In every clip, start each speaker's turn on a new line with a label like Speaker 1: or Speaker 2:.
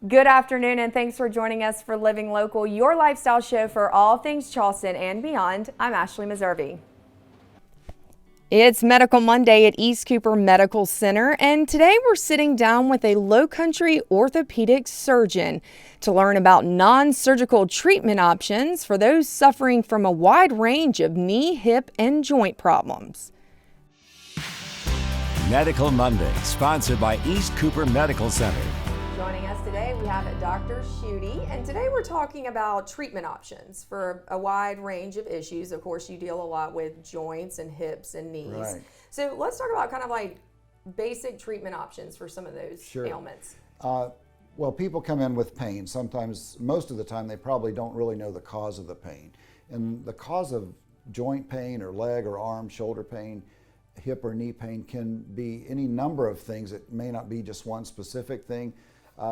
Speaker 1: Good afternoon, and thanks for joining us for Living Local, your lifestyle show for all things Charleston and beyond. I'm Ashley Meservey. It's Medical Monday at East Cooper Medical Center, and today we're sitting down with a Lowcountry orthopedic surgeon to learn about non-surgical treatment options for those suffering from a wide range of knee, hip, and joint problems.
Speaker 2: Medical Monday, sponsored by East Cooper Medical Center.
Speaker 1: Joining us today, we have Dr. Schutte, and today we're talking about treatment options for a wide range of issues. Of course, you deal a lot with joints and hips and knees.
Speaker 3: Right.
Speaker 1: So let's talk about kind of like basic treatment options for some of those ailments.
Speaker 3: Well, people come in with pain. Sometimes, most of the time, they probably don't really know the cause of the pain. And the cause of joint pain or leg or arm, shoulder pain, hip or knee pain can be any number of things. It may not be just one specific thing.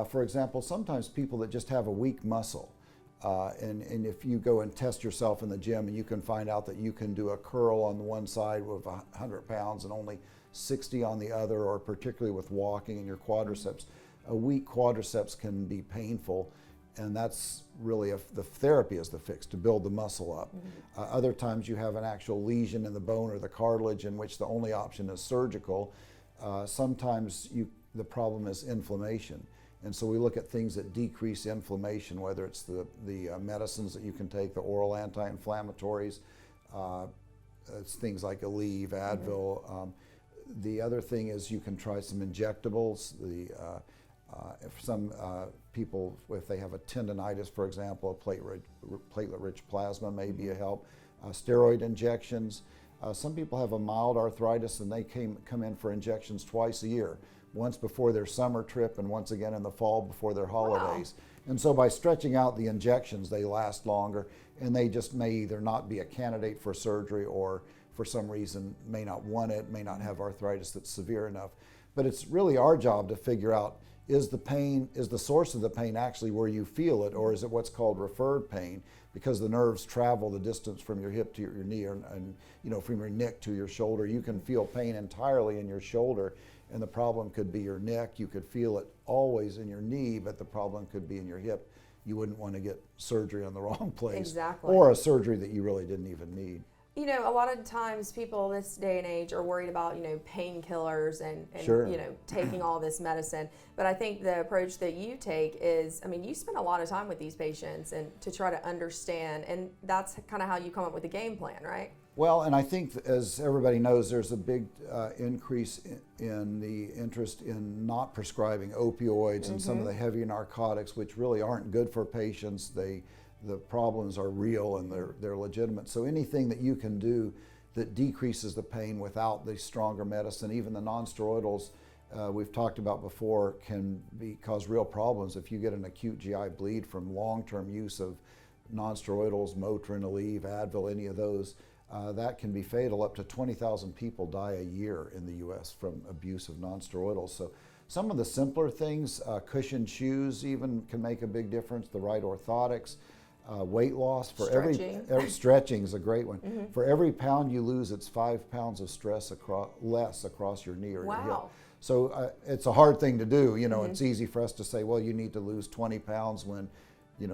Speaker 3: For example, sometimes people that just have a weak muscle, and if you go and test yourself in the gym and you can find out that you can do a curl on the one side with 100 pounds and only 60 on the other, or particularly with walking and your quadriceps, a weak quadriceps can be painful, and that's really the therapy is the fix, to build the muscle up. Other times you have an actual lesion in the bone or the cartilage in which the only option is surgical. Sometimes the problem is inflammation. And so we look at things that decrease inflammation, whether it's the medicines that you can take, the oral anti-inflammatories, it's things like Aleve, Advil. The other thing is you can try some injectables. If some people, if they have a tendonitis, for example, a platelet-rich plasma may be a help. Steroid injections. Some people have a mild arthritis and they come in for injections twice a year. Once before their summer trip and once again in the fall before their holidays. Wow. And so by stretching out the injections, they last longer, and they just may either not be a candidate for surgery or for some reason may not want it, may not have arthritis that's severe enough. But it's really our job to figure out, is the source of the pain actually where you feel it, or is it what's called referred pain? Because the nerves travel the distance from your hip to your knee, and from your neck to your shoulder. You can feel pain entirely in your shoulder, and the problem could be your neck. You could feel it always in your knee, but the problem could be in your hip. You wouldn't want to get surgery on the wrong place.
Speaker 1: Exactly.
Speaker 3: Or a surgery that you really didn't even need.
Speaker 1: A lot of times people this day and age are worried about, painkillers and
Speaker 3: Sure.
Speaker 1: Taking all this medicine. But I think the approach that you take is, you spend a lot of time with these patients and to try to understand, and that's kind of how you come up with a game plan, right?
Speaker 3: Well, and I think, as everybody knows, there's a big increase in the interest in not prescribing opioids and some of the heavier narcotics, which really aren't good for patients. The problems are real and they're legitimate. So anything that you can do that decreases the pain without the stronger medicine, even the non-steroidals we've talked about before, can cause real problems. If you get an acute GI bleed from long-term use of non-steroidals, Motrin, Aleve, Advil, any of those, that can be fatal. Up to 20,000 people die a year in the U.S. from abuse of non-steroidals. So some of the simpler things, cushioned shoes even can make a big difference, the right orthotics. Weight loss for stretching is a great one. For every pound you lose, it's 5 pounds of stress less across your knee or your hip. So it's a hard thing to do. It's easy for us to say, well, you need to lose 20 pounds when,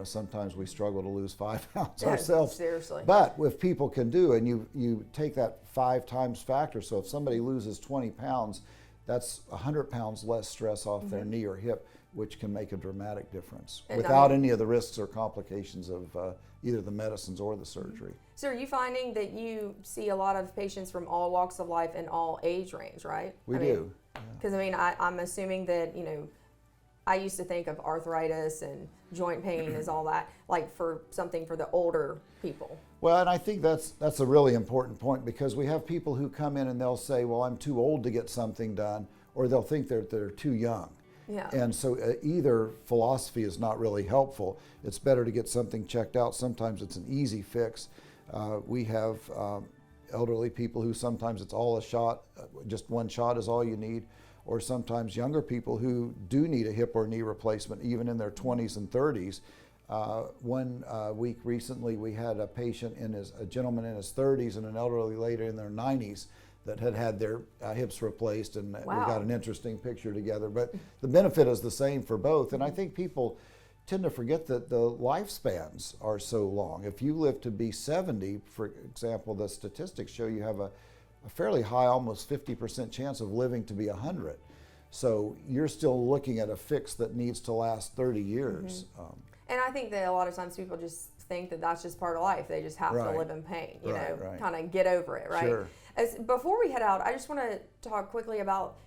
Speaker 3: sometimes we struggle to lose 5 pounds ourselves.
Speaker 1: Seriously.
Speaker 3: But if people can do, and you take that 5 times factor, so if somebody loses 20 pounds, that's 100 pounds less stress off their knee or hip, which can make a dramatic difference without any of the risks or complications of either the medicines or the surgery.
Speaker 1: So are you finding that you see a lot of patients from all walks of life and all age range, right?
Speaker 3: We do.
Speaker 1: Because I'm assuming that, I used to think of arthritis and joint pain as all that, like for something for the older people.
Speaker 3: Well, and I think that's a really important point, because we have people who come in and they'll say, well, I'm too old to get something done, or they'll think they're too young.
Speaker 1: Yeah.
Speaker 3: And so either philosophy is not really helpful. It's better to get something checked out. Sometimes it's an easy fix. We have elderly people who sometimes it's all a shot, just one shot is all you need. Or sometimes younger people who do need a hip or knee replacement, even in their 20s and 30s. One week recently, we had a gentleman in his 30s and an elderly lady in their 90s that had their hips replaced, and we
Speaker 1: Wow.
Speaker 3: got an interesting picture together. But the benefit is the same for both, and I think people tend to forget that the lifespans are so long. If you live to be 70, for example, the statistics show you have a fairly high, almost 50% chance of living to be 100. So you're still looking at a fix that needs to last 30 years.
Speaker 1: And I think that a lot of times people just think that that's just part of life. They just have
Speaker 3: Right.
Speaker 1: to live in pain, you
Speaker 3: Right,
Speaker 1: know,
Speaker 3: right.
Speaker 1: kind of get over it, right?
Speaker 3: Sure.
Speaker 1: Before we head out, I just want to talk quickly about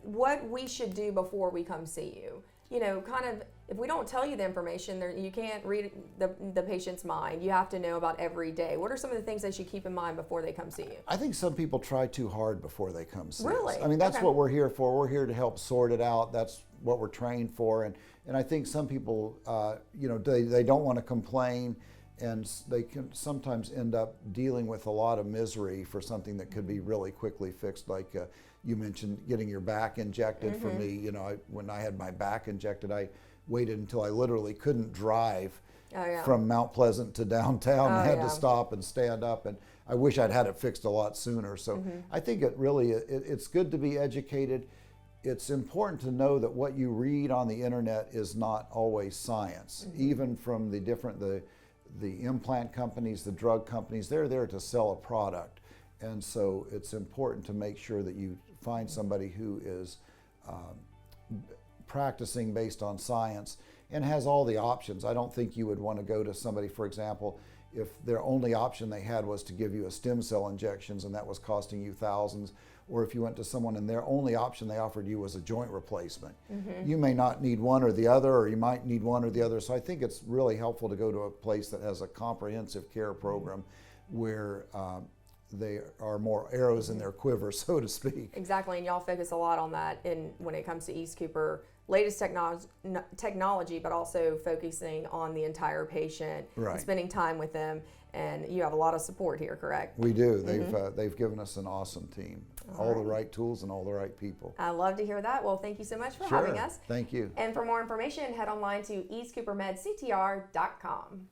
Speaker 1: what we should do before we come see you. You know, kind of, if we don't tell you the information, you can't read the patient's mind. You have to know about every day. What are some of the things they should keep in mind before they come see you?
Speaker 3: I think some people try too hard before they come see
Speaker 1: Really?
Speaker 3: us. I mean, that's
Speaker 1: Okay.
Speaker 3: what we're here for. We're here to help sort it out. That's what we're trained for. And I think some people, you know, they don't want to complain, and they can sometimes end up dealing with a lot of misery for something that could be really quickly fixed, like you mentioned getting your back injected. For me, you know, when I had my back injected, I waited until I literally couldn't drive
Speaker 1: Oh, yeah.
Speaker 3: from Mount Pleasant to downtown, and
Speaker 1: Oh,
Speaker 3: had
Speaker 1: yeah.
Speaker 3: to stop and stand up, and I wish I'd had it fixed a lot sooner. So I think it's good to be educated. It's important to know that what you read on the internet is not always science. Even from the implant companies, the drug companies, they're there to sell a product. And so it's important to make sure that you find somebody who is practicing based on science and has all the options. I don't think you would want to go to somebody, for example, if their only option they had was to give you a stem cell injections and that was costing you thousands, or if you went to someone and their only option they offered you was a joint replacement. You may not need one or the other, or you might need one or the other. So I think it's really helpful to go to a place that has a comprehensive care program where they are more arrows in their quiver, so to speak.
Speaker 1: Exactly, and y'all focus a lot on that when it comes to East Cooper, latest technology, but also focusing on the entire patient, and
Speaker 3: Right.
Speaker 1: spending time with them, and you have a lot of support here, correct?
Speaker 3: We do. They've given us an awesome team, all the right tools and all the right people.
Speaker 1: I love to hear that. Well, thank you so much for
Speaker 3: Sure.
Speaker 1: having us.
Speaker 3: Thank you.
Speaker 1: And for more information, head online to eastcoopermedctr.com.